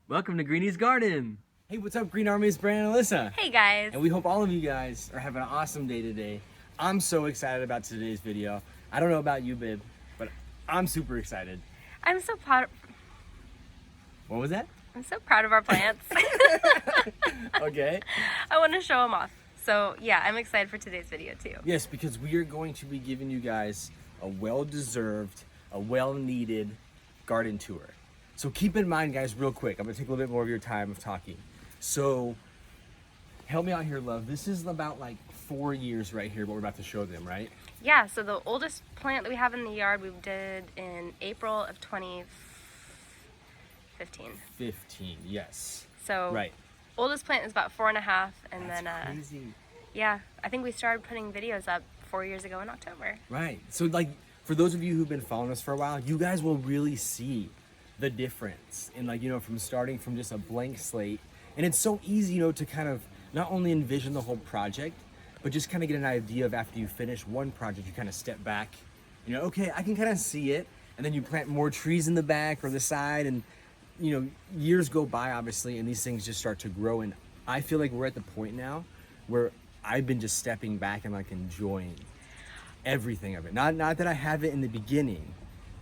Welcome to Greenies Garden. Hey, what's up, Green Army? It's Brandon and Alyssa. Hey guys. And we hope all of you guys are having an awesome day today. I'm so excited about today's video. I don't know about you, babe, but I'm super excited. I'm so proud. What was that? I'm so proud of our plants. Okay. I want to show them off. So yeah, I'm excited for today's video too. Yes, because we are going to be giving you guys a well-deserved, a well-needed garden tour. So keep in mind, guys, real quick, I'm gonna take a little bit more of your time of talking. So help me out here, love. This is about like 4 years right here, what we're about to show them, right? Yeah, so the oldest plant that we have in the yard we did in April of 2015. 15, yes. So right. Oldest plant is about 4.5, and That's then crazy. yeah, I think we started putting videos up 4 years ago in October. Right. So like for those of you who've been following us for a while, you guys will really see the difference in, like, you know, from starting from just a blank slate. And it's so easy, you know, to kind of not only envision the whole project, but just kind of get an idea of after you finish one project, you kind of step back, you know, okay, I can kind of see it. And then you plant more trees in the back or the side, and, you know, years go by, obviously, and these things just start to grow. And I feel like we're at the point now where I've been just stepping back and like enjoying everything of it. Not that I have it in the beginning,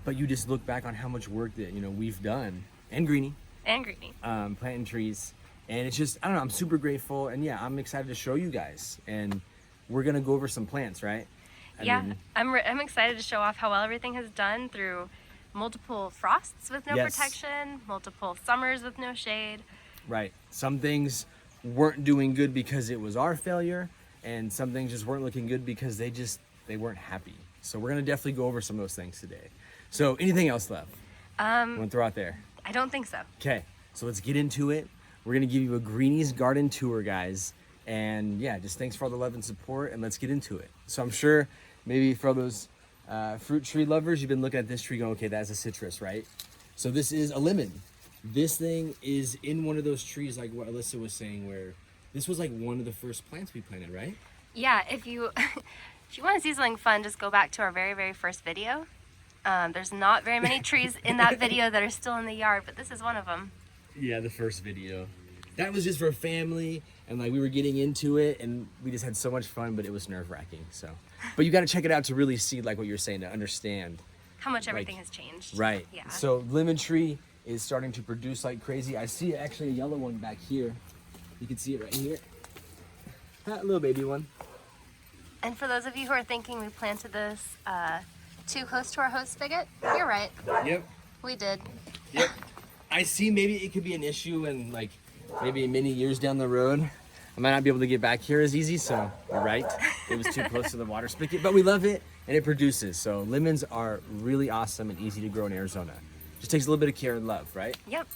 but you just look back on how much work that, you know, we've done, and Greenie, planting trees, and it's just, I don't know, I'm super grateful, and yeah, I'm excited to show you guys, and we're gonna go over some plants, right? I mean, I'm excited to show off how well everything has done through multiple frosts with no Yes. protection, multiple summers with no shade. right. Some things weren't doing good because it was our failure, and some things just weren't looking good because they weren't happy. So we're gonna definitely go over some of those things today. So anything else, love? You wanna throw out there? I don't think so. Okay, so let's get into it. We're gonna give you a Greenies garden tour, guys. And yeah, just thanks for all the love and support, and let's get into it. So I'm sure maybe for all those fruit tree lovers, you've been looking at this tree going, okay, that's a citrus, right? So this is a lemon. This thing is in one of those trees, like what Alyssa was saying, where this was like one of the first plants we planted, right? Yeah, if you if you want to see something fun, just go back to our very first video. There's not very many trees in that video that are still in the yard, but this is one of them. Yeah, the first video. That was just for family, and like we were getting into it, and we just had so much fun, but it was nerve-wracking. So, but you got to check it out to really see, like what you're saying, to understand How much everything has changed. Right. Yeah. So lemon tree is starting to produce like crazy. I see actually a yellow one back here. You can see it right here. That little baby one. And for those of you who are thinking we planted this too close to our hose spigot, you're right. Yep. We did. Yep. I see maybe it could be an issue, and like maybe many years down the road, I might not be able to get back here as easy. So you're right. It was too close to the water spigot, but we love it and it produces. So lemons are really awesome and easy to grow in Arizona. Just takes a little bit of care and love, right? Yep.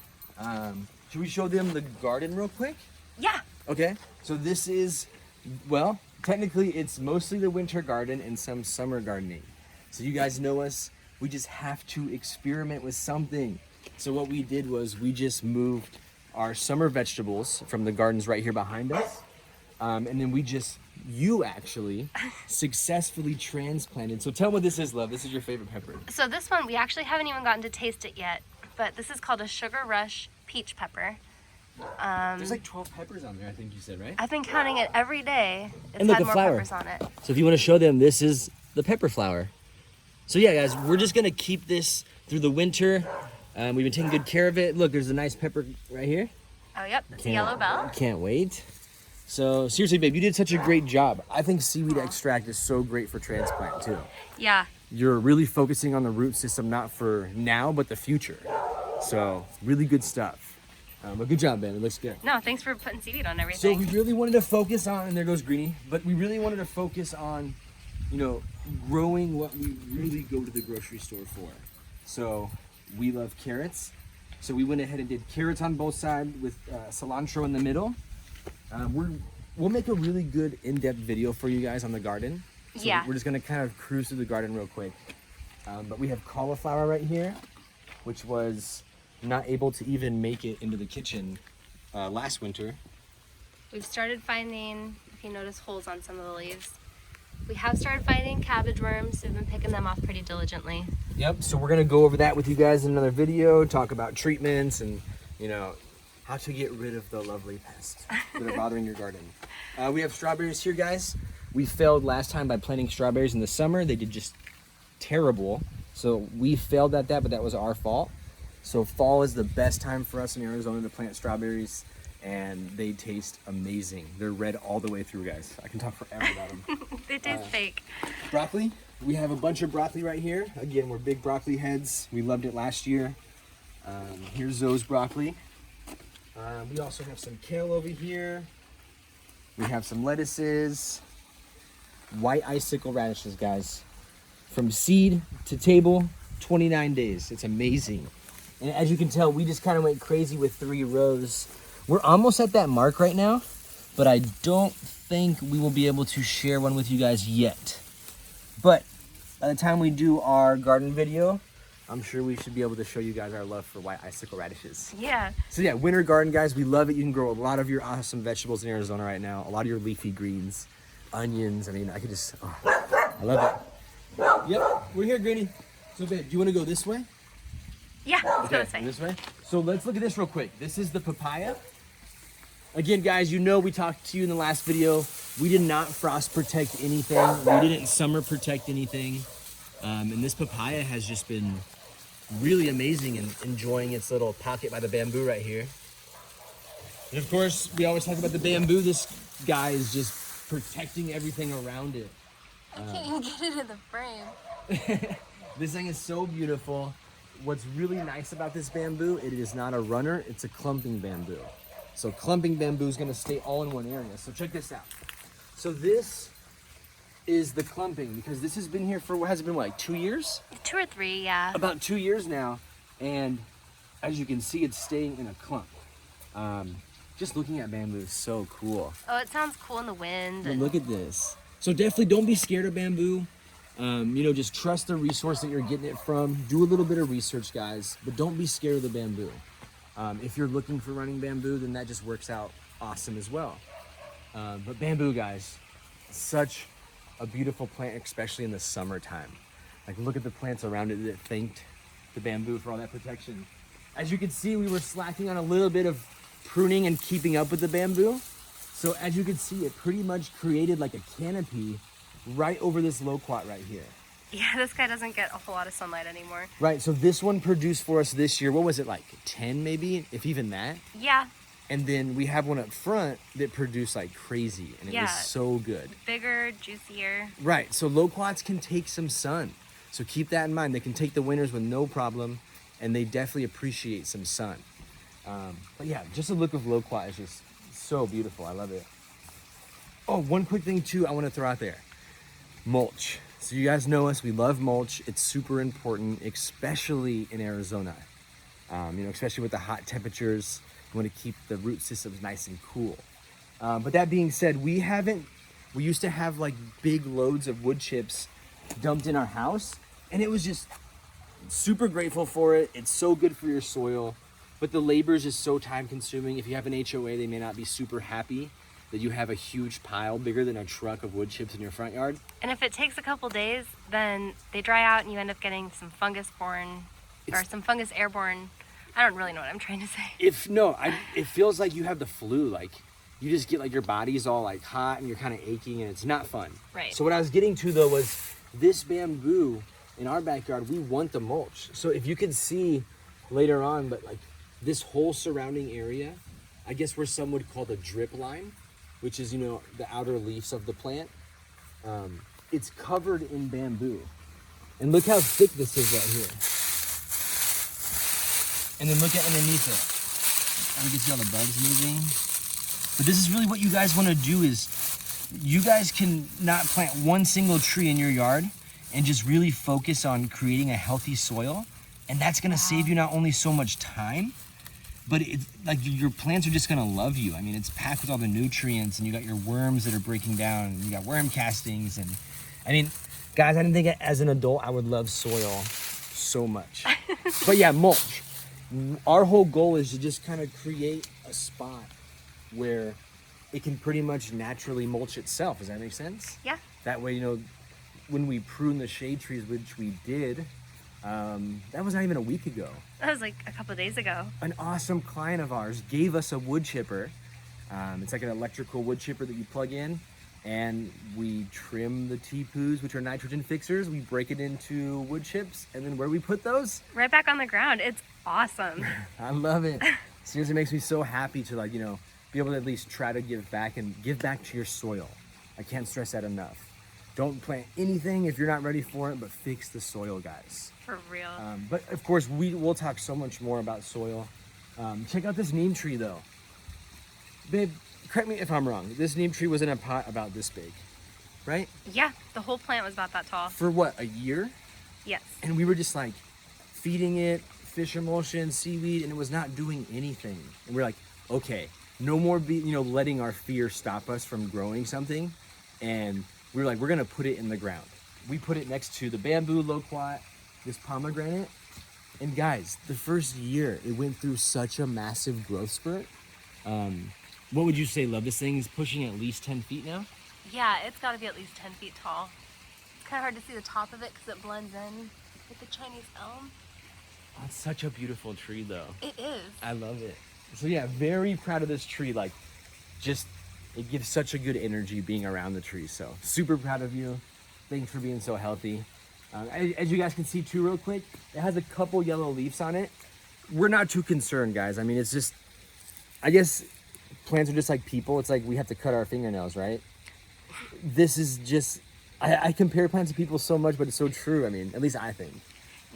Should we show them the garden real quick? Yeah. Okay, so this is, well, technically it's mostly the winter garden and some summer gardening. So you guys know us, we just have to experiment with something. So what we did was we just moved our summer vegetables from the gardens right here behind us. And then you actually successfully transplanted. So tell what this is, love. This is your favorite pepper. So this one, we actually haven't even gotten to taste it yet, but this is called a Sugar Rush peach pepper. There's like 12 peppers on there, I think you said, right? I've been counting it every day. It's And look, had the more flower. peppers on it. So if you want to show them, this is the pepper flower. So yeah, guys, we're just gonna keep this through the winter. We've been taking good care of it. Look, there's a nice pepper right here. Oh, yep, that's a yellow bell. Can't wait. So seriously, babe, you did such a great job. I think seaweed extract is so great for transplant too. Yeah. You're really focusing on the root system, not for now, but the future. So really good stuff. But good job, man. It looks good. No, thanks for putting seaweed on So everything. we really wanted to focus on, and there goes Greenie, but we really wanted to focus on, you know, growing what we really go to the grocery store for. So we love carrots. So we went ahead and did carrots on both sides with cilantro in the middle. We'll make a really good in-depth video for you guys on the garden. So Yeah. we're just gonna kind of cruise through the garden real quick. But we have cauliflower right here, which was not able to even make it into the kitchen last winter. We've started finding, if you notice, holes on some of the leaves. We have started finding cabbage worms. We've been picking them off pretty diligently. Yep, so we're gonna go over that with you guys in another video, talk about treatments and, you know, how to get rid of the lovely pests that are bothering your garden. We have strawberries here, guys. We failed last time by planting strawberries in the summer. They did just terrible. So we failed at that, but that was our fault. So fall is the best time for us in Arizona to plant strawberries, and they taste amazing. They're red all the way through, guys. I can talk forever about them. They taste fake. Broccoli. We have a bunch of broccoli right here. Again, we're big broccoli heads. We loved it last year. Here's those broccoli. We also have some kale over here. We have some lettuces. White icicle radishes, guys. From seed to table, 29 days. It's amazing. And as you can tell, we just kind of went crazy with 3 rows. We're almost at that mark right now, but I don't think we will be able to share one with you guys yet. But by the time we do our garden video, I'm sure we should be able to show you guys our love for white icicle radishes. Yeah. So yeah, winter garden, guys, we love it. You can grow a lot of your awesome vegetables in Arizona right now. A lot of your leafy greens, onions. I mean, I could just, I love it. Yep, we're here, Greenie. So babe, do you want to go this way? Yeah, let's go Okay, this way. So let's look at this real quick. This is the papaya. Again, guys, you know we talked to you in the last video. We did not frost protect anything. We didn't summer protect anything. And this papaya has just been really amazing and enjoying its little pocket by the bamboo right here. And of course, we always talk about the bamboo. This guy is just protecting everything around it. I can't even get it in the frame. This thing is so beautiful. What's really nice about this bamboo, it is not a runner, it's a clumping bamboo. So clumping bamboo is gonna stay all in one area. So check this out. So this is the clumping, because this has been here for, what has it been, like 2 years? 2 or 3, yeah. About 2 years now. And as you can see, it's staying in a clump. Just looking at bamboo is so cool. Oh, it sounds cool in the wind. And look at this. So definitely don't be scared of bamboo. You know, just trust the resource that you're getting it from. Do a little bit of research, guys, but don't be scared of the bamboo. If you're looking for running bamboo, then that just works out awesome as well. But bamboo, guys, such a beautiful plant, especially in the summertime. Like, look at the plants around it that thanked the bamboo for all that protection. As you can see, we were slacking on a little bit of pruning and keeping up with the bamboo. So as you can see, it pretty much created like a canopy right over this loquat right here. Yeah, this guy doesn't get a whole lot of sunlight anymore. Right, so this one produced for us this year, what was it, like 10 maybe, if even that? Yeah. And then we have one up front that produced like crazy, and it was so good. Bigger, juicier. Right, so loquats can take some sun. So keep that in mind. They can take the winters with no problem, and they definitely appreciate some sun. But yeah, just the look of loquat is just so beautiful. I love it. Oh, one quick thing too I want to throw out there. Mulch. So you guys know us, we love mulch. It's super important, especially in Arizona. You know, especially with the hot temperatures, you want to keep the root systems nice and cool. But that being said, we used to have like big loads of wood chips dumped in our house, and it was just super grateful for it. It's so good for your soil, but the labor is just so time consuming. If you have an HOA, they may not be super happy that you have a huge pile bigger than a truck of wood chips in your front yard. And if it takes a couple days, then they dry out and you end up getting some fungus borne or some fungus airborne. I don't really know what I'm trying to say. It feels like you have the flu. Like, you just get like your body's all like hot and you're kind of aching, and it's not fun. Right. So what I was getting to though was this bamboo in our backyard, we want the mulch. So if you can see later on, but like this whole surrounding area, I guess where some would call the drip line, which is, you know, the outer leaves of the plant. It's covered in bamboo. And look how thick this is right here. And then look at underneath it. You can see all the bugs moving. But this is really what you guys want to do is, you guys can not plant one single tree in your yard and just really focus on creating a healthy soil. And that's going to save you not only so much time, but it's like your plants are just gonna love you. I mean, it's packed with all the nutrients, and you got your worms that are breaking down, and you got worm castings, and I mean, guys, I didn't think as an adult I would love soil so much. But yeah, mulch. Our whole goal is to just kind of create a spot where it can pretty much naturally mulch itself. Does that make sense? Yeah. That way, you know, when we prune the shade trees, which we did, That was not even a week ago. That was like a couple of days ago. An awesome client of ours gave us a wood chipper. It's like an electrical wood chipper that you plug in, and we trim the teepoos, which are nitrogen fixers. We break it into wood chips, and then where do we put those? Right back on the ground. It's awesome. I love it. Seriously, it makes me so happy to, like, you know, be able to at least try to give back and give back to your soil. I can't stress that enough. Don't plant anything if you're not ready for it, but fix the soil, guys. For real. But of course, we'll talk so much more about soil. Check out this neem tree, though. Babe, correct me if I'm wrong. This neem tree was in a pot about this big, right? Yeah, the whole plant was about that tall. For what, a year? Yes. And we were just like feeding it fish emulsion, seaweed, and it was not doing anything. And we're like, okay, no more letting our fear stop us from growing something. And we were like, we're gonna put it in the ground. We put it next to the bamboo loquat, this pomegranate. And guys, the first year, it went through such a massive growth spurt. What would you say, love? This thing's pushing at least 10 feet now? Yeah, it's got to be at least 10 feet tall. It's kind of hard to see the top of it because it blends in with the Chinese elm. Oh, it's such a beautiful tree, though. It is. I love it. So yeah, very proud of this tree. Like, just, it gives such a good energy being around the tree. So super proud of you. Thanks for being so healthy. As you guys can see too, real quick, it has a couple yellow leaves on it. We're not too concerned, guys. I mean, it's just, I guess plants are just like people. It's like we have to cut our fingernails, right? This is just, I compare plants to people so much, but it's so true. I mean, at least I think.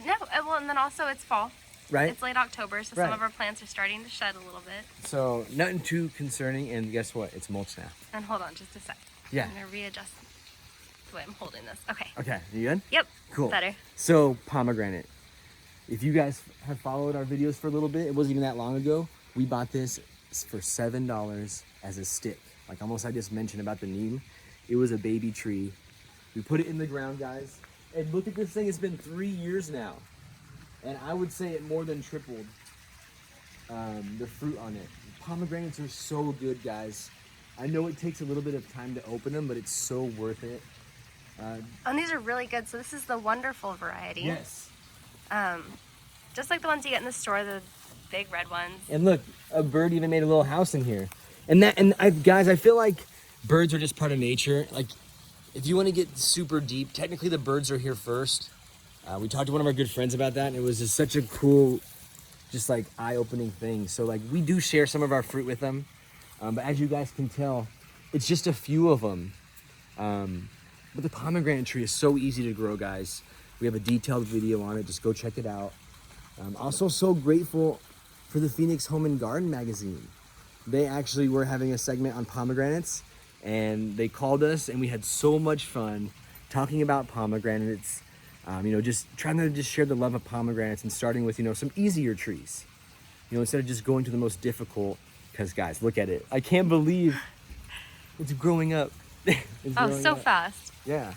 No, well, and then also it's fall. Right? It's late October, so Right. some of our plants are starting to shed a little bit. So nothing too concerning, and guess what? It's mulch now. And hold on just a sec. Yeah. I'm going to readjust the way I'm holding this. Okay. Okay, you good? Yep. Cool. Better. So pomegranate. If you guys have followed our videos for a little bit, it wasn't even that long ago. We bought this for $7 as a stick. Like almost I just mentioned about the neem. It was a baby tree. We put it in the ground, guys. And look at this thing. It's been 3 years now. And I would say it more than tripled the fruit on it. Pomegranates are so good, guys. I know it takes a little bit of time to open them, but it's so worth it. And these are really good. So this is the wonderful variety. Yes. Just like the ones you get in the store, the big red ones. And look, a bird even made a little house in here. Guys, I feel like birds are just part of nature. Like, if you want to get super deep, technically the birds are here first. We talked to one of our good friends about that, and it was just such a cool, just like eye-opening thing. So like, we do share some of our fruit with them, but as you guys can tell, it's just a few of them. But the pomegranate tree is so easy to grow, guys. We have a detailed video on it. Just go check it out. Also so grateful for the Phoenix Home and Garden magazine. They actually were having a segment on pomegranates, and they called us, and we had so much fun talking about pomegranates. Just trying to just share the love of pomegranates and starting with, some easier trees. Instead of just going to the most difficult, because guys, look at it. I can't believe it's growing up. It's Oh, growing so up. fast. Yeah.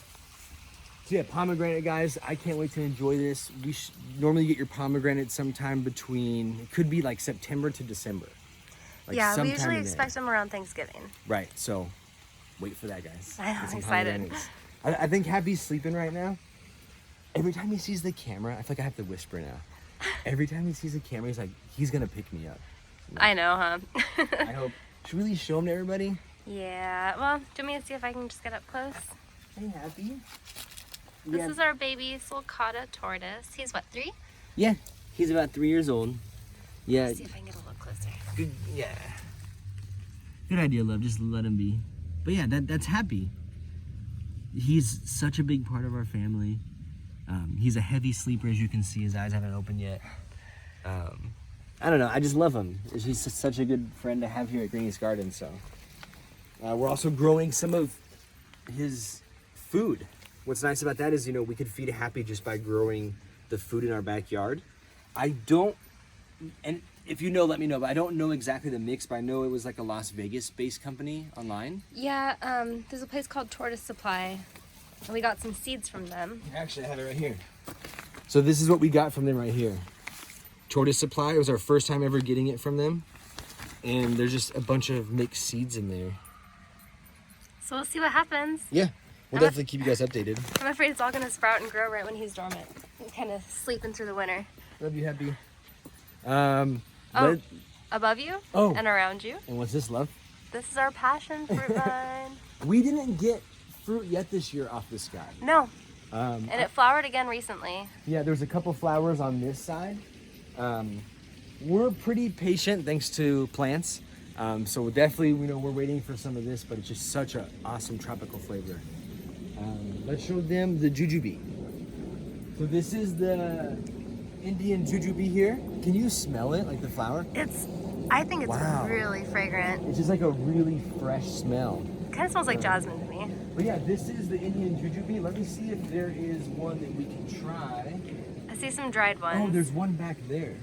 So yeah, pomegranate, guys, I can't wait to enjoy this. We normally get your pomegranate sometime between, it could be like September to December. Like Yeah, we sometime usually in there. expect them around Thanksgiving. Right, so wait for that, guys. I know, Get some I'm excited. pomegranates. I think Happy's sleeping right now. Every time he sees the camera, I feel like I have to whisper now. Every time he sees the camera, he's like, he's gonna pick me up. I know, huh? I hope. Should we really show him to everybody? Yeah, well, do you want me to see if I can just get up close? Hey, Happy. This is our baby sulcata tortoise. He's what, 3? Yeah, he's about 3 years old. Yeah. Let's see if I can get a little closer. Good, yeah. Good idea, love. Just let him be. But yeah, that's Happy. He's such a big part of our family. He's a heavy sleeper, as you can see. His eyes haven't opened yet. I don't know. I just love him. He's such a good friend to have here at Greenies Garden. So we're also growing some of his food. What's nice about that is, we could feed Happy just by growing the food in our backyard. I don't, and if you know, let me know, but I don't know exactly the mix, but I know it was like a Las Vegas-based company online. Yeah, there's a place called Tortoise Supply. And we got some seeds from them. Actually, I have it right here. So this is what we got from them right here. Tortoise Supply. It was our first time ever getting it from them. And there's just a bunch of mixed seeds in there. So we'll see what happens. Yeah, we'll definitely keep you guys updated. I'm afraid it's all going to sprout and grow right when he's dormant. kind of sleeping through the winter. Love you, happy. Above you and around you. And what's this, love? This is our passion fruit vine. We didn't get fruit yet this year off this guy. No. And it flowered again recently. Yeah, there's a couple flowers on this side. We're pretty patient thanks to plants. So definitely, we're waiting for some of this, but it's just such an awesome tropical flavor. Let's show them the Jujubee. So this is the Indian Jujubee here. Can you smell it, like the flower? I think it's really fragrant. It's just like a really fresh smell. Kind of smells like jasmine to me. But yeah, this is the Indian Jujubee. Let me see if there is one that we can try. I see some dried ones. Oh, there's one back there.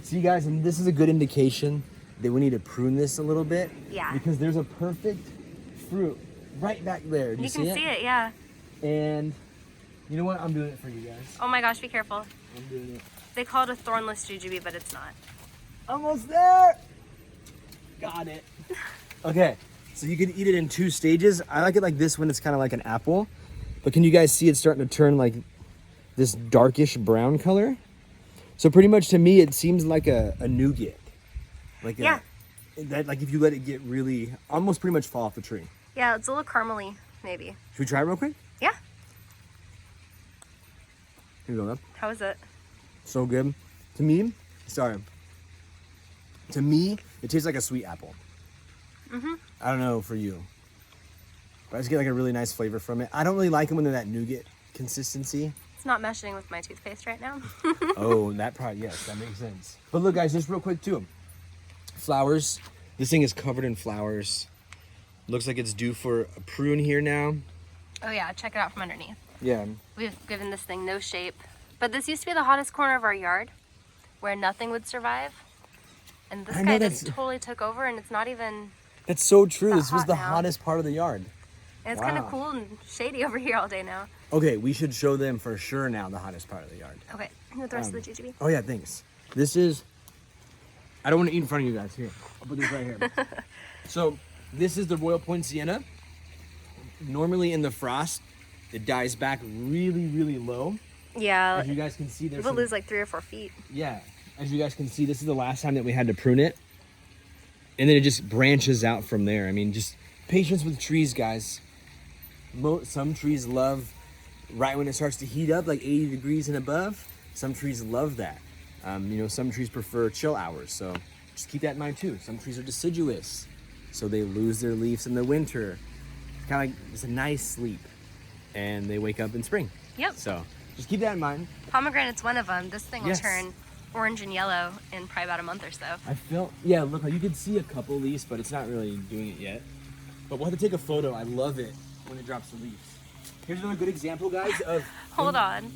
See, guys, and this is a good indication that we need to prune this a little bit. Yeah. Because there's a perfect fruit right back there. Do you see it? You can see it, yeah. And you know what? I'm doing it for you guys. Oh my gosh, be careful. I'm doing it. They call it a thornless jujube, but it's not. Almost there. Got it. Okay, so you can eat it in 2 stages. I like it like this when it's kind of like an apple. But can you guys see it's starting to turn like this darkish brown color? So pretty much to me, it seems like a nougat. Like yeah. Like if you let it get really, almost pretty much fall off the tree. Yeah, it's a little caramely, maybe. Should we try it real quick? Yeah. Here we go, love. How is it? So good. To me, it tastes like a sweet apple. I don't know for you, but I just get like a really nice flavor from it. I don't really like it when they're that nougat consistency. It's not meshing with my toothpaste right now. Oh, that probably, yes, that makes sense. But look, guys, just real quick too. Flowers. This thing is covered in flowers. Looks like it's due for a prune here now. Oh yeah, check it out from underneath. Yeah. We've given this thing no shape. But this used to be the hottest corner of our yard where nothing would survive. And this guy just totally took over, and it's not even... That's so true. This was the now. hottest part of the yard. And it's kind of cool and shady over here all day now. Okay, we should show them for sure now the hottest part of the yard. Okay, with the rest of the jujube. Oh yeah, thanks. This is... I don't want to eat in front of you guys. Here, I'll put this right here. So, this is the Royal Poinciana. Normally in the frost, it dies back really, really low. Yeah. As you guys can see, there's we'll lose like 3 or 4 feet. Yeah. As you guys can see, this is the last time that we had to prune it. And then it just branches out from there. I mean, just patience with trees, guys. Some trees love right when it starts to heat up, like 80 degrees and above. Some trees love that. Some trees prefer chill hours. So just keep that in mind too. Some trees are deciduous, so they lose their leaves in the winter. It's kind of like it's a nice sleep, and they wake up in spring. Yep. So just keep that in mind. Pomegranate's one of them. This thing will turn orange and yellow in probably about a month or so. Look, you can see a couple leaves, but it's not really doing it yet. But we'll have to take a photo. I love it when it drops the leaves. Here's another good example, guys, of... Hold on.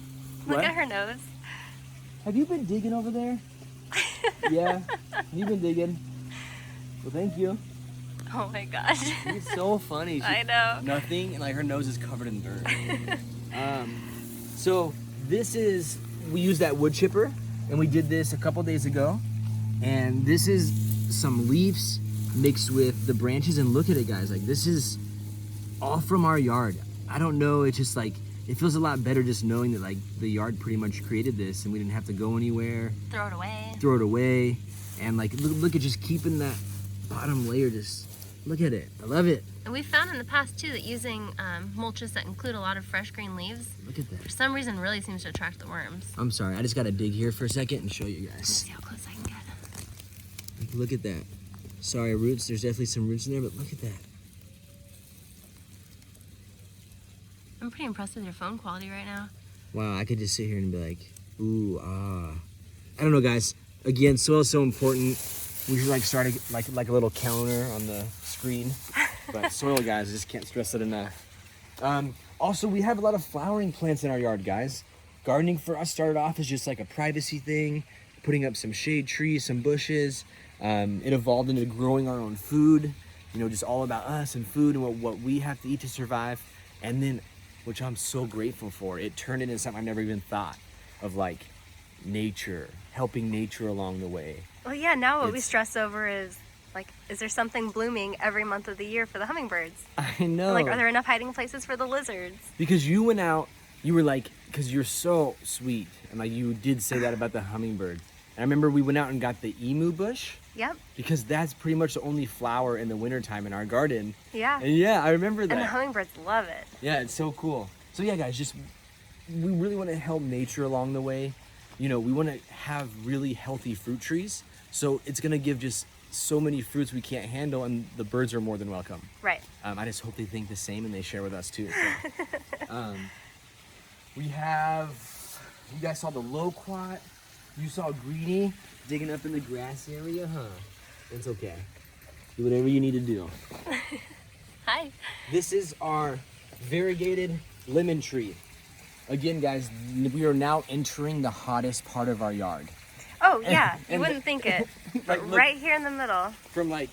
Look at her nose. Have you been digging over there? Yeah, you've been digging. Well, thank you. Oh my gosh. It's so funny. I know. Nothing, and like her nose is covered in dirt. So this is, we use that wood chipper, and we did this a couple days ago. And this is some leaves mixed with the branches, and look at it, guys. Like, this is all from our yard. I don't know, it's just like, it feels a lot better just knowing that like the yard pretty much created this and we didn't have to go anywhere. Throw it away. And like, look at just keeping that bottom layer, just look at it. I love it. And we found in the past too that using mulches that include a lot of fresh green leaves, look at that, for some reason really seems to attract the worms. I'm sorry, I just gotta dig here for a second and show you guys. Let's see how close I can get. Like, look at that. Sorry, roots, there's definitely some roots in there, but look at that. I'm pretty impressed with your phone quality right now. Wow, I could just sit here and be like, ooh, ah. I don't know, guys. Again, soil is so important. We should like start like a little counter on the screen. But soil, guys, I just can't stress it enough. Also, we have a lot of flowering plants in our yard, guys. Gardening for us started off as just like a privacy thing, putting up some shade trees, some bushes. It evolved into growing our own food, just all about us and food and what we have to eat to survive. And then, which I'm so grateful for, it turned into something I never even thought of, like nature, helping nature along the way. Well, yeah, now what we stress over is, like, is there something blooming every month of the year for the hummingbirds? I know. Like, are there enough hiding places for the lizards? Because you went out you were like, because you're so sweet, and like you did say that about the hummingbird. And I remember we went out and got the emu bush. Yep. Because that's pretty much the only flower in the wintertime in our garden. Yeah. And yeah, I remember that. And the hummingbirds love it. Yeah, it's so cool. So yeah, guys, just we really want to help nature along the way. You know, we want to have really healthy fruit trees. So it's gonna give just so many fruits we can't handle, and the birds are more than welcome. Right. I just hope they think the same and they share with us too. So. We have, you guys saw the loquat. You saw Greenie digging up in the grass area, huh? It's okay. Do whatever you need to do. Hi. This is our variegated lemon tree. Again, guys, we are now entering the hottest part of our yard. Oh, yeah. You wouldn't think it. Like, But look, right here in the middle. from like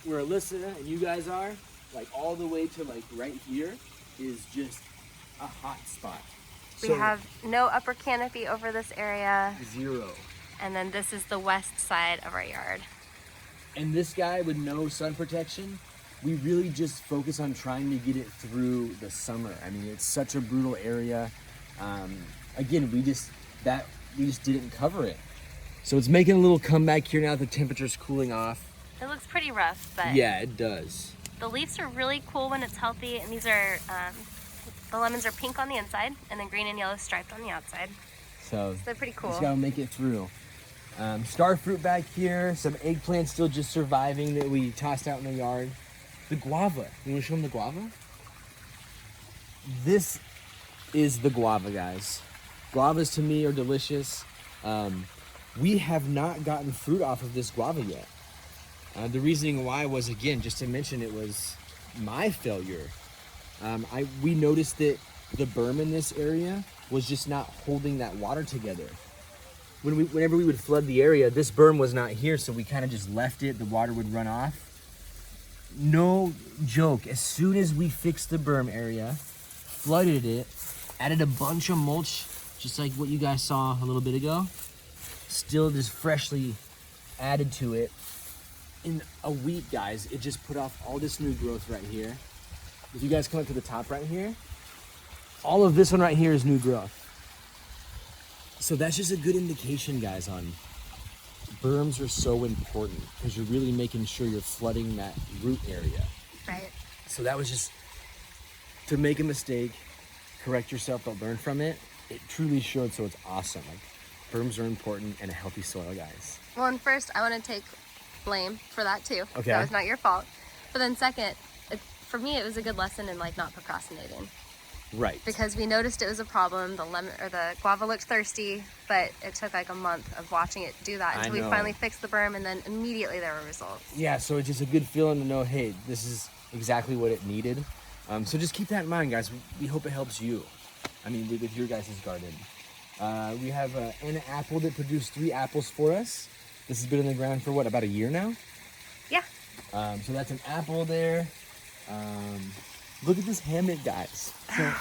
where Alyssa and you guys are, like all the way to like right here is just a hot spot. We have no upper canopy over this area. 0. And then this is the west side of our yard. And this guy with no sun protection, we really just focus on trying to get it through the summer. I mean, it's such a brutal area. Again, we just didn't cover it. So it's making a little comeback here now. The temperature's cooling off. It looks pretty rough, but Yeah, it does. the leaves are really cool when it's healthy. And these are, the lemons are pink on the inside and then green and yellow striped on the outside. So They're pretty cool. just gotta make it through. Star fruit back here. Some eggplants still just surviving that we tossed out in the yard. The guava. You wanna show them the guava? This is the guava, guys. Guavas to me are delicious. We have not gotten fruit off of this guava yet. The reasoning why was, again, just to mention, it was my failure. We noticed that the berm in this area was just not holding that water together. Whenever we would flood the area, this berm was not here, so we kind of just left it. The water would run off. No joke, as soon as we fixed the berm area, flooded it, added a bunch of mulch, just like what you guys saw a little bit ago, still just freshly added to it. In a week, guys, it just put off all this new growth right here. If you guys come up to the top right here, all of this one right here is new growth. So that's just a good indication, guys, on berms are so important because you're really making sure you're flooding that root area. Right. So that was just to make a mistake, correct yourself, but learn from it. It truly showed, so it's awesome. Like, berms are important and a healthy soil, guys. Well, and first, I want to take blame for that too. Okay. That was not your fault. But then second, for me, it was a good lesson in like not procrastinating. Right. Because we noticed it was a problem. The lemon or the guava looked thirsty, but it took like a month of watching it do that until we finally fixed the berm, and then immediately there were results. Yeah, so it's just a good feeling to know, hey, this is exactly what it needed. So just keep that in mind, guys. We hope it helps you. I mean, with your guys' garden. We have an apple that produced 3 apples for us. This has been in the ground for what, about a year now? Yeah. So that's an apple there. Look at this hammock, guys. So,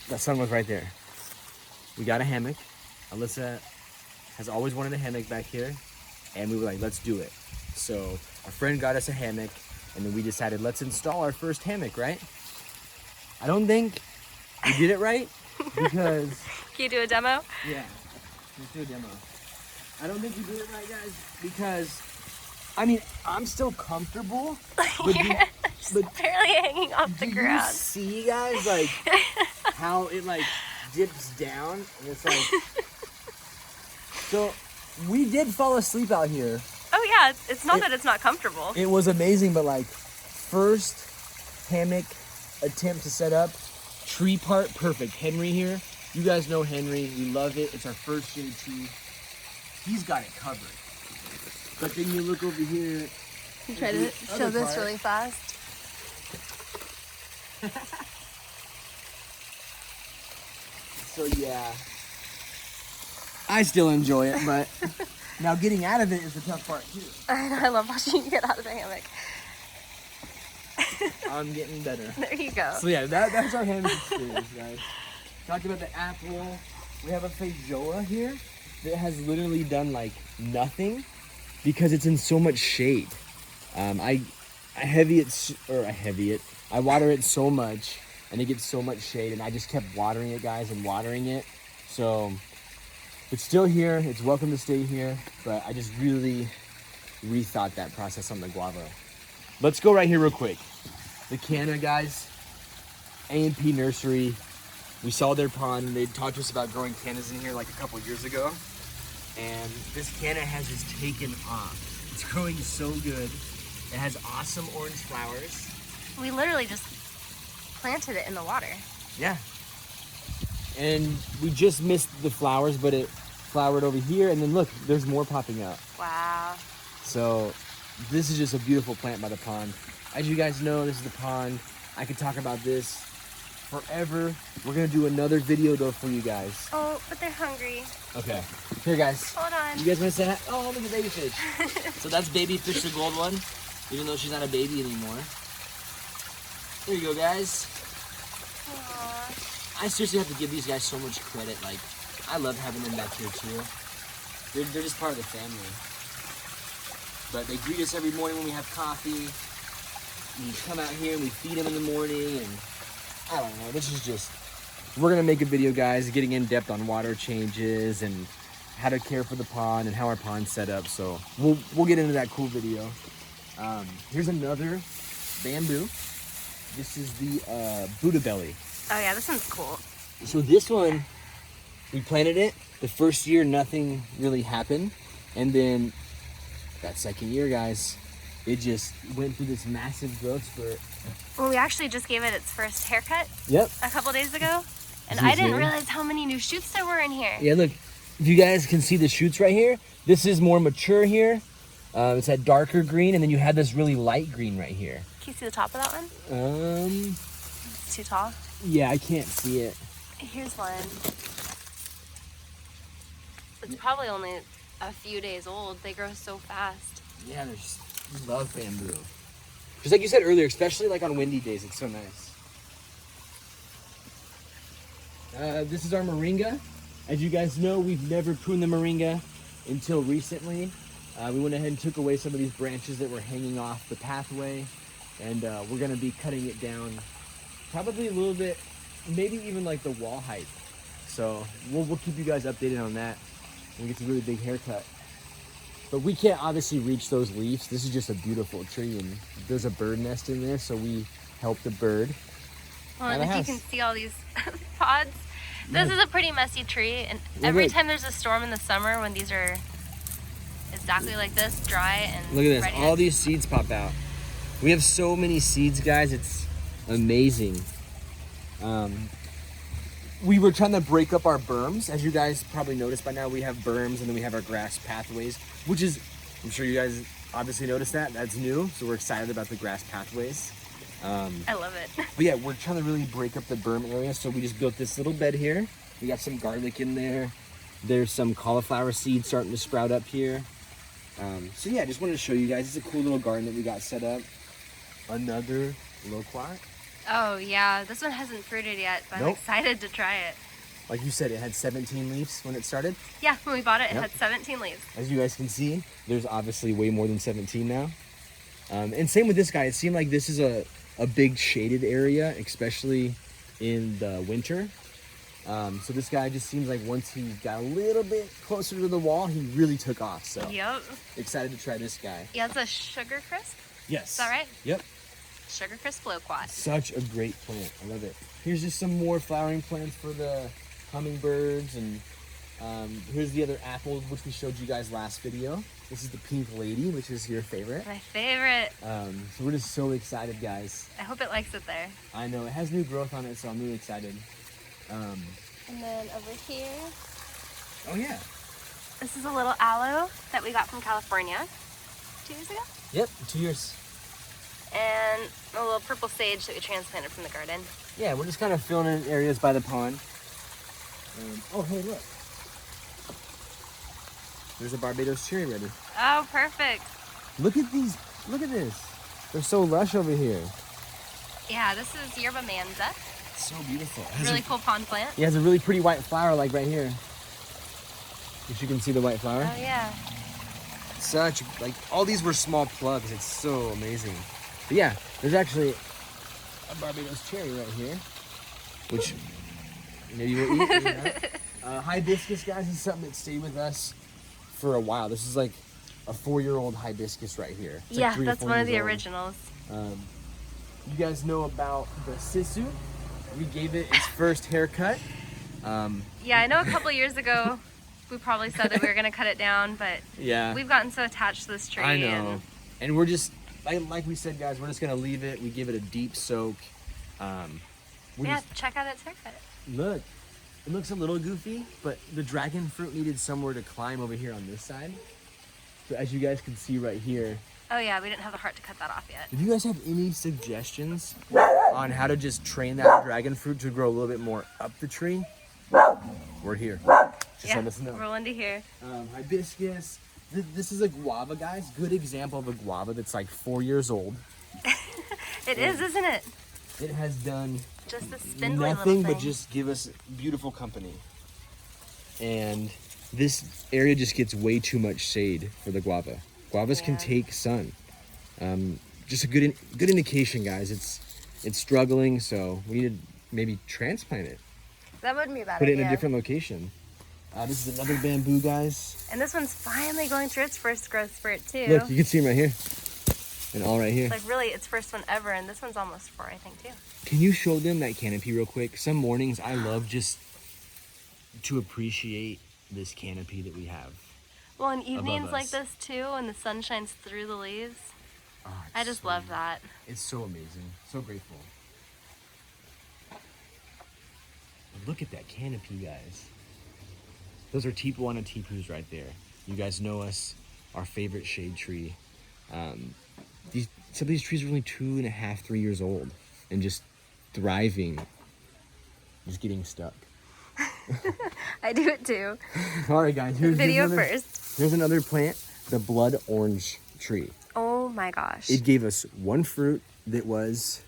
the sun was right there. We got a hammock. Alyssa has always wanted a hammock back here, and we were like, let's do it. So a friend got us a hammock, and then we decided, let's install our first hammock, right? I don't think we did it right, because... Can you do a demo? Yeah, let's do a demo. I don't think we did it right, guys, because, I mean, I'm still comfortable, but But barely hanging off the ground. You see, guys, like how it like dips down, and it's like. So, we did fall asleep out here. Oh yeah, it's not that it's not comfortable. It was amazing, but like, first hammock attempt to set up, tree part perfect. Henry here, you guys know Henry. We love it. It's our first JT. He's got it covered. But then you look over here. Try to show this really fast. So yeah, I still enjoy it, but now getting out of it is the tough part too. I love watching you get out of the hammock. I'm getting better. There you go. So yeah, that's our hammock experience, guys. Talked about the apple. We have a feijoa here that has literally done like nothing because it's in so much shade. I water it so much and it gets so much shade, and I just kept watering it, guys, and watering it. So it's still here. It's welcome to stay here, but I just really rethought that process on the guava. Let's go right here real quick. The canna, guys, A&P Nursery. We saw their pond, and they talked to us about growing cannas in here like a couple years ago. And this canna has just taken off. It's growing so good. It has awesome orange flowers. We literally just planted it in the water. Yeah. And we just missed the flowers, but it flowered over here, and then look, there's more popping up. Wow. So this is just a beautiful plant by the pond. As you guys know, this is the pond. I could talk about this forever. We're gonna do another video though for you guys. Oh, but they're hungry. Okay. Here, guys. Hold on. You guys wanna say hi? Oh, look at baby fish. So that's baby fish, the gold one, even though she's not a baby anymore. There you go, guys. Aww. I seriously have to give these guys so much credit. Like, I love having them back here too. They're just part of the family. But they greet us every morning when we have coffee. We come out here and we feed them in the morning, and I don't know, this is just, we're gonna make a video, guys, getting in depth on water changes and how to care for the pond and how our pond's set up. So we'll get into that cool video. Here's another bamboo. This is the Buddha belly. Oh yeah, this one's cool. So this one, we planted it. The first year, nothing really happened. And then that second year, guys, it just went through this massive growth spurt. Well, we actually just gave it its first haircut. Yep. A couple days ago. And I didn't realize how many new shoots there were in here. Yeah, look, if you guys can see the shoots right here, this is more mature here. It's that darker green, and then you have this really light green right here. Can you see the top of that one? It's too tall. Yeah, I can't see it. Here's one. It's probably only a few days old. They grow so fast. Yeah, I love bamboo. Just like you said earlier, especially like on windy days, it's so nice. This is our Moringa. As you guys know, we've never pruned the Moringa until recently. We went ahead and took away some of these branches that were hanging off the pathway, and we're gonna be cutting it down probably a little bit, maybe even like the wall height. So we'll keep you guys updated on that when we get a really big haircut. But we can't obviously reach those leaves. This is just a beautiful tree, and there's a bird nest in there, so we help the bird. Well, and if you can see all these pods, this is a pretty messy tree, and every time there's a storm in the summer when these are exactly like this, dry and look at this, all these seeds pop out. We have so many seeds, guys, it's amazing. We were trying to break up our berms. As you guys probably noticed by now, we have berms and then we have our grass pathways, which is, I'm sure you guys obviously noticed that. That's new, so we're excited about the grass pathways. I love it. But yeah, we're trying to really break up the berm area, so we just built this little bed here. We got some garlic in there. There's some cauliflower seeds starting to sprout up here. So yeah, just wanted to show you guys. It's a cool little garden that we got set up. Another loquat. Oh yeah, this one hasn't fruited yet, but I'm excited to try it. Like you said, it had 17 leaves when it started. Yeah, when we bought it, it had 17 leaves. As you guys can see, there's obviously way more than 17 now. And same with this guy. It seemed like this is a big shaded area, especially in the winter. So this guy just seems like once he got a little bit closer to the wall, he really took off. So excited to try this guy. Yeah, it's a sugar crisp. Yes. Is that right? Yep. Sugar crisp loquat. Such a great plant. I love it. Here's just some more flowering plants for the hummingbirds, and here's the other apple which we showed you guys last video. This is the pink lady, which is your favorite. My favorite. So we're just so excited, guys. I hope it likes it there. I know, it has new growth on it, so I'm really excited. And then over here. Oh yeah. This is a little aloe that we got from California 2 years ago. Yep, 2 years. And a little purple sage that we transplanted from the garden. Yeah, we're just kind of filling in areas by the pond. Oh, hey, look. There's a Barbados Cherry ready. Oh, perfect. Look at these. Look at this. They're so lush over here. Yeah, this is Yerba Manza. It's so beautiful. Really cool pond plant. It has a really pretty white flower, like right here. If you can see the white flower. Oh, yeah. Such, like, all these were small plugs. It's so amazing. But yeah, there's actually a Barbados Cherry right here. which maybe we'll eat. Hibiscus, guys, is something that stayed with us for a while. This is like a 4-year-old hibiscus right here. It's yeah, like 3 or that's 4 one of the years old. originals. You guys know about the sisu? We gave it its first haircut. Yeah, I know a couple years ago we probably said that we were going to cut it down, but Yeah. we've gotten so attached to this tree. I know. And we're just, like we said, guys, we're just going to leave it. We give it a deep soak. Check out its haircut. Look, it looks a little goofy, but the dragon fruit needed somewhere to climb over here on this side. So as you guys can see right here. Oh yeah, we didn't have the heart to cut that off yet. If you guys have any suggestions on how to just train that dragon fruit to grow a little bit more up the tree, we're here. Just let us know. Roll into here. Hibiscus. This is a guava, guys. Good example of a guava that's like 4 years old. It is, isn't it? It has done just the spindly nothing little but thing. just give us beautiful company. And this area just gets way too much shade for the guava. Guavas can take sun. Just a good indication, guys. It's struggling, so we need to maybe transplant it. That wouldn't be a bad Put it idea. in a different location. This is another bamboo, guys. And this one's finally going through its first growth spurt too. Look, you can see them right here. And all right here. Like really its first one ever, and this one's almost 4, I think, too. Can you show them that canopy real quick? Some mornings I love just to appreciate this canopy that we have. Well, in evenings us. like this too, and the sun shines through the leaves, Oh, I just love that. It's so amazing. So grateful. Look at that canopy, guys. Those are Tijuana tipus right there. You guys know us, our favorite shade tree. Some of these trees are only 2.5, 3 years old and just thriving, just getting stuck. I do it too. All right, guys. Here's first. Here's another plant, the blood orange tree. Oh my gosh. It gave us one fruit that was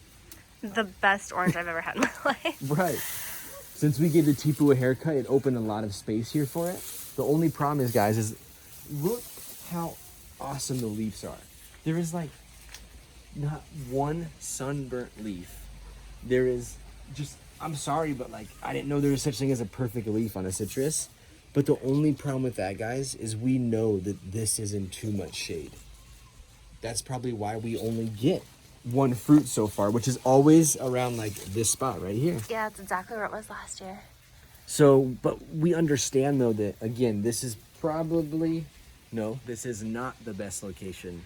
the best orange I've ever had in my life. right. Since we gave the tipu a haircut, it opened a lot of space here for it. The only problem is, guys, is look how awesome the leaves are. There is like not one sunburnt leaf. There is just, I'm sorry, but like I didn't know there was such thing as a perfect leaf on a citrus. But the only problem with that, guys, is we know that this is in too much shade. That's probably why we only get one fruit so far, which is always around like this spot right here. Yeah, that's exactly where it was last year. So, but we understand though that, again, this is probably, no, this is not the best location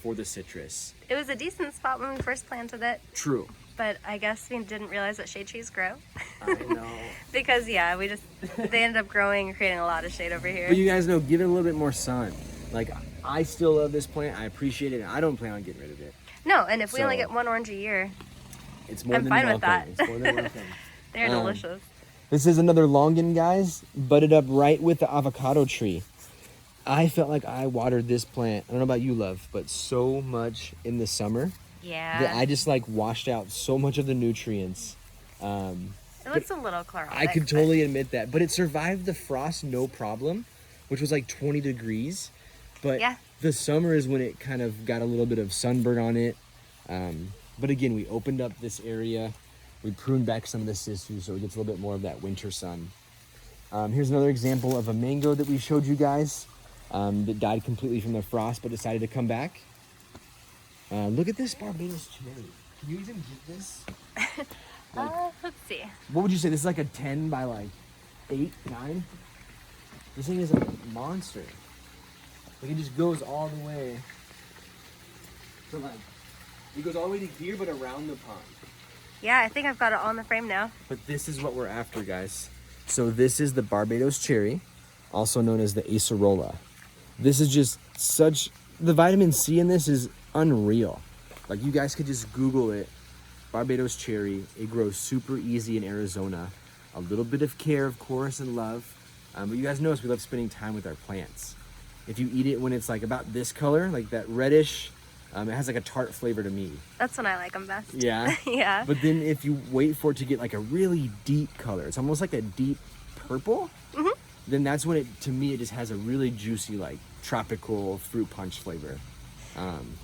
for the citrus. It was a decent spot when we first planted it. True. But I guess we didn't realize that shade trees grow. I know. Because yeah, they ended up growing and creating a lot of shade over here. But you guys know, give it a little bit more sun. Like, I still love this plant. I appreciate it. And I don't plan on getting rid of it. No, and if we only get one orange a year, it's more I'm than fine welcome. with that. It's more than welcome. They're delicious. This is another longan, guys, budded up right with the avocado tree. I felt like I watered this plant, I don't know about you, love, but so much in the summer. Yeah. That I just like washed out so much of the nutrients. It looks a little chlorotic. I could totally admit that. But it survived the frost no problem, which was like 20 degrees. But yeah. The summer is when it kind of got a little bit of sunburn on it. But again, we opened up this area. We pruned back some of the sisu so it gets a little bit more of that winter sun. Here's another example of a mango that we showed you guys that died completely from the frost but decided to come back. Look at this Barbados Cherry. Can you even get this? Let's see. What would you say? This is like a 10 by like 8, 9? This thing is a monster. Like it just goes all the way to like, it goes all the way to here but around the pond. Yeah, I think I've got it all in the frame now. But this is what we're after, guys. So this is the Barbados Cherry, also known as the acerola. This is just such, the vitamin C in this is unreal. Like you guys could just Google it, Barbados Cherry. It grows super easy in Arizona. A little bit of care, of course, and love. But you guys know us, we love spending time with our plants. If you eat it when it's like about this color, like that reddish, it has like a tart flavor to me. That's when I like them best. Yeah? Yeah. But then if you wait for it to get like a really deep color, it's almost like a deep purple, then that's when it, to me, it just has a really juicy, like tropical fruit punch flavor.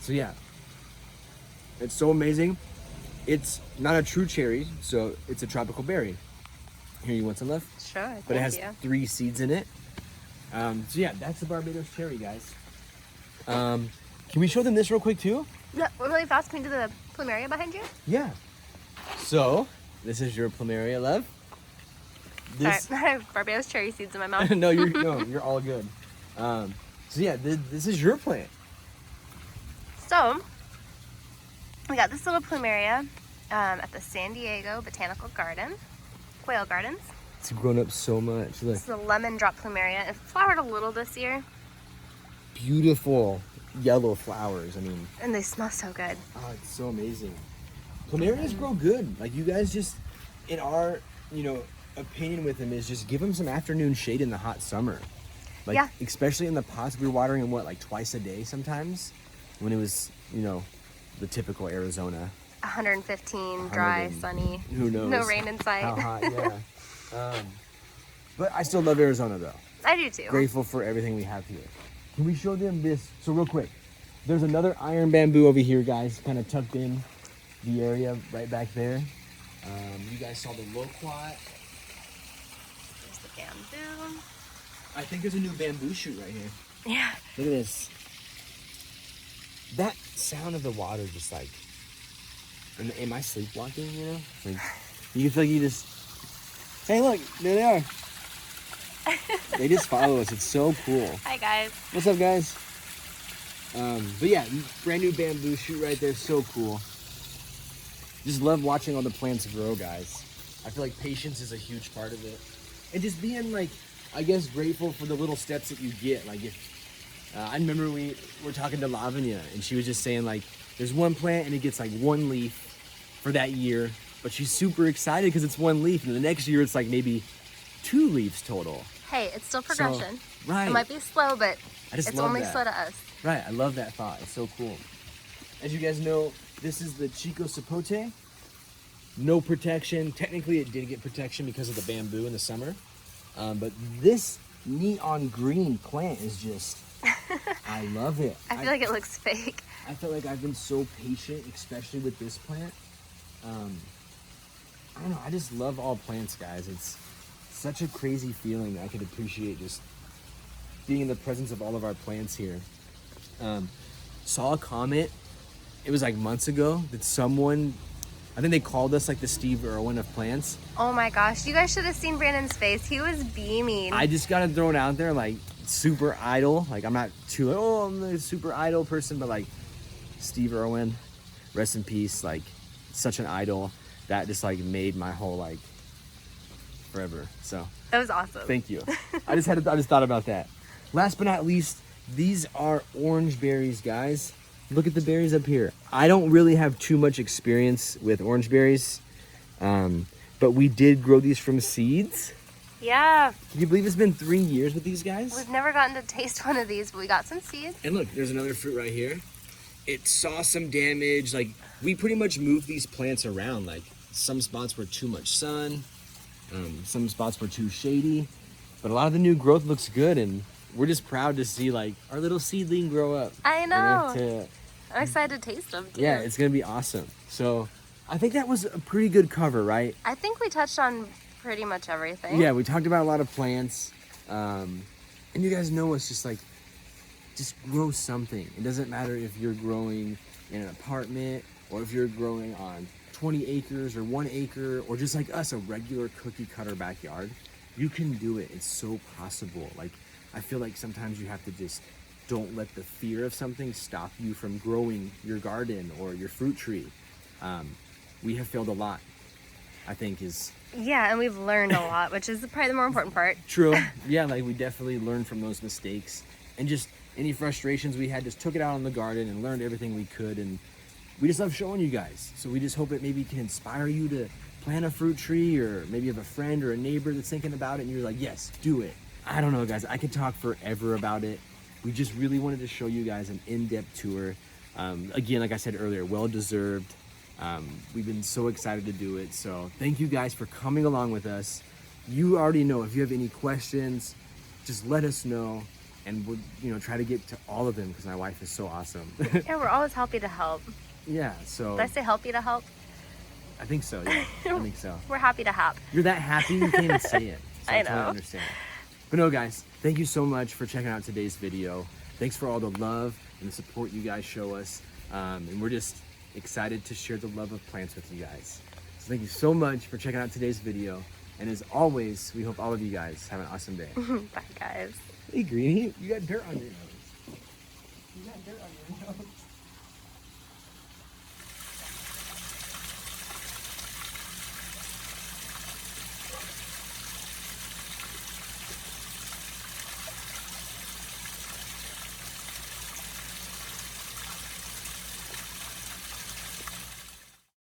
So yeah, it's so amazing. It's not a true cherry, so it's a tropical berry. Here, you want some left? Sure, But it thank has you. 3 seeds in it. So yeah, that's the Barbados Cherry, guys. Can we show them this real quick too? No, really fast, can you do the plumeria behind you? Yeah. So, this is your plumeria, love. This... Sorry, I have Barbados cherry seeds in my mouth. no, you're all good. So yeah, this is your plant. So, we got this little plumeria at the San Diego Botanical Garden, Quail Gardens. It's grown up so much. Look. This is the lemon drop plumeria. It flowered a little this year. Beautiful yellow flowers. I mean, And they smell so good. oh, it's so amazing. Plumerias grow good. Like, you guys just, in our, opinion with them, is just give them some afternoon shade in the hot summer. Like, Yeah. especially in the pots. We were watering them, like twice a day sometimes when it was, the typical Arizona. 115, dry, 100 sunny. Who knows? No rain in sight. How hot, yeah. But I still love Arizona, though. I do too. Grateful for everything we have here. Can we show them this? So real quick, there's another iron bamboo over here, guys, kind of tucked in the area right back there. You guys saw the loquat. There's the bamboo. I think there's a new bamboo shoot right here. Yeah. Look at this. That sound of the water just like, am I sleepwalking, Like, you feel like you just, hey look, there they are. They just follow us. It's so cool. Hi guys. What's up, guys? But yeah, brand new bamboo shoot right there. So cool. Just love watching all the plants grow, guys. I feel like patience is a huge part of it. And just being like, I guess, grateful for the little steps that you get. Like, if I remember we were talking to Lavinia, and she was just saying, like, there's one plant and it gets like 1 leaf for that year, but she's super excited because it's 1 leaf, and the next year it's like maybe 2 leaves total. Hey, it's still progression. So, right. It might be slow, but I just it's love only that. slow to us. Right, I love that thought. It's so cool. As you guys know, this is the Chico Sapote. No protection. Technically, it did get protection because of the bamboo in the summer. But this neon green plant is just, I love it. I feel like it looks fake. I feel like I've been so patient, especially with this plant. I don't know, I just love all plants, guys. It's such a crazy feeling. I could appreciate just being in the presence of all of our plants here. Saw a comment, it was like months ago, that someone, I think they called us like the Steve Irwin of plants. Oh my gosh, you guys should have seen Brandon's face. He was beaming. I just got to throw it out there, like, super idol. Like, I'm not too, I'm a super idol person, but like, Steve Irwin, rest in peace, like, such an idol. That just like made my whole, like, forever. So That was awesome. thank you. I just thought about that. Last but not least, these are orange berries, guys. Look at the berries up here. I don't really have too much experience with orange berries, but we did grow these from seeds. Yeah. Can you believe it's been 3 years with these guys? We've never gotten to taste one of these, but we got some seeds. And look, there's another fruit right here. It saw some damage. Like, we pretty much moved these plants around. Like, some spots were too much sun, some spots were too shady, but a lot of the new growth looks good, and we're just proud to see like our little seedling grow up. I know. I'm excited to taste them too. Yeah, it's gonna be awesome. So I think that was a pretty good cover, right? I think we touched on pretty much everything. Yeah, we talked about a lot of plants, and you guys know us, just grow something. It doesn't matter if you're growing in an apartment or if you're growing on 20 acres or 1 acre, or just like us, a regular cookie cutter backyard. You can do it. It's so possible. Like, I feel like sometimes you have to just don't let the fear of something stop you from growing your garden or your fruit tree. We have failed a lot, I think, is Yeah, and we've learned a lot, which is probably the more important part. true. Yeah, like, we definitely learned from those mistakes, and just any frustrations we had, just took it out on the garden and learned everything we could. And we just love showing you guys. So we just hope it maybe can inspire you to plant a fruit tree, or maybe you have a friend or a neighbor that's thinking about it and you're like, yes, do it. I don't know, guys. I could talk forever about it. We just really wanted to show you guys an in-depth tour. Again, like I said earlier, well-deserved. We've been so excited to do it. So thank you guys for coming along with us. You already know, if you have any questions, just let us know. And we'll, try to get to all of them, because my wife is so awesome. Yeah, we're always happy to help. Yeah, so. Did I say help you to help? I think so, yeah. I think so. We're happy to hop. You're that happy you can't even say it. So I totally know. understand. But no, guys, thank you so much for checking out today's video. Thanks for all the love and the support you guys show us. And we're just excited to share the love of plants with you guys. So thank you so much for checking out today's video. And as always, we hope all of you guys have an awesome day. Bye, guys. Hey, Greenie, you got dirt on your nose. You got dirt on your nose.